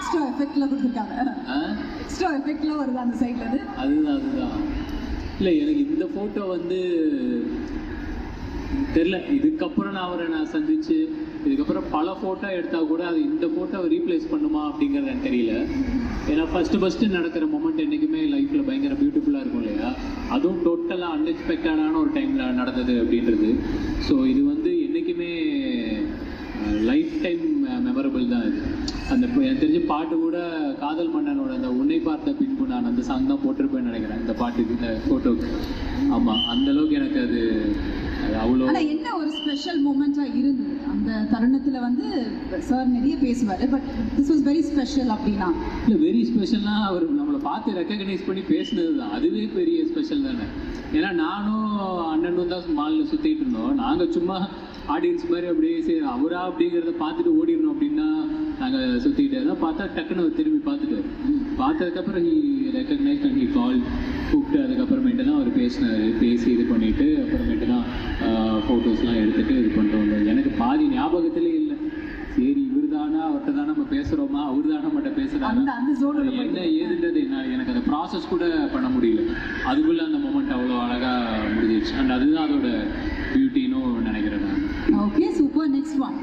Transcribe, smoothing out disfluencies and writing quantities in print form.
Extra எஃபெக்ட்ல கொடுத்துருக்காங்க. Extra எஃபெக்ட்ல வருது அந்த சைட்ல இருந்து. அதுதான் இல்லை, எனக்கு இந்த ஃபோட்டோ வந்து தெரில. இதுக்கப்புறம் நான் சந்திச்சு இதுக்கப்புறம் பல ஃபோட்டோ எடுத்தால் கூட அது இந்த ஃபோட்டோவை ரீப்ளேஸ் பண்ணுமா அப்படிங்கிறது எனக்கு தெரியல. ஏன்னா ஃபஸ்ட்டு நடக்கிற மொமெண்ட் என்றைக்குமே லைஃப்பில் பயங்கர பியூட்டிஃபுல்லாக இருக்கும் இல்லையா? அதுவும் டோட்டலாக அன்எக்ஸ்பெக்டடான ஒரு டைமில் நடந்தது அப்படின்றது. ஸோ இது வந்து என்றைக்குமே லைஃப் டைம் மெமரபிள் தான். இது அந்த எனக்கு தெரிஞ்ச பாட்டு கூட காதல் மன்னனோட அந்த உன்னை பார்த்த பின்பு நான் அந்த சாங் தான் போட்டிருப்பேன்னு நினைக்கிறேன் இந்த பாட்டுக்கு, இந்த ஃபோட்டோக்கு. ஆமாம், அந்தளவுக்கு எனக்கு அது அவ்வளோ. ஆனால் என்ன ஒரு ஸ்பெஷல் மூமெண்ட்டாக இருந்தது அந்த தருணத்தில் வந்து சார் நிறைய பேசுவார், but this was very special அப்படின்னா? இல்லை, வெரி ஸ்பெஷல்னா அவர் நம்மளை பார்த்து ரெக்கக்னைஸ் பண்ணி பேசுனது தான், அதுவே பெரிய ஸ்பெஷல் தானே. ஏன்னா நானும் அண்ணனும் தான் மாலில் சுற்றிட்டு இருந்தோம். நாங்கள் சும்மா ஆடியன்ஸ் மாதிரி அப்படியே சரி அவரா அப்படிங்கிறத பார்த்துட்டு ஓடிடணும் அப்படின்னா நாங்கள் சுற்றிக்கிட்டே தான். பார்த்தா டக்குன்னு அவர் திரும்பி பார்த்ததுக்கப்புறம் he recognise and he call கூப்பிட்டு அதுக்கப்புறமேட்டு தான் அவர் பேசி இது பண்ணிவிட்டு அப்புறமேட்டு தான் ஃபோட்டோஸ்லாம் எடுத்துகிட்டு இது பண்ணுறோம். எனக்கு பாதி ஞாபகத்திலே இல்லை. சரி இவர் தானா அவர்கிட்ட தான் நம்ம பேசுகிறோமா, அவர் தானே நம்மகிட்ட பேசுகிறாங்க, என்ன ஏதுன்றது என்ன எனக்கு அந்த ப்ராசஸ் கூட பண்ண முடியல. அதுக்குள்ளே அந்த மொமெண்ட் அவ்வளோ அழகாக முடிஞ்சிச்சு. அண்ட் அதுதான் அதோட பியூட்டின்னு நினைக்கிறேன் நான். Okay, super. Next one.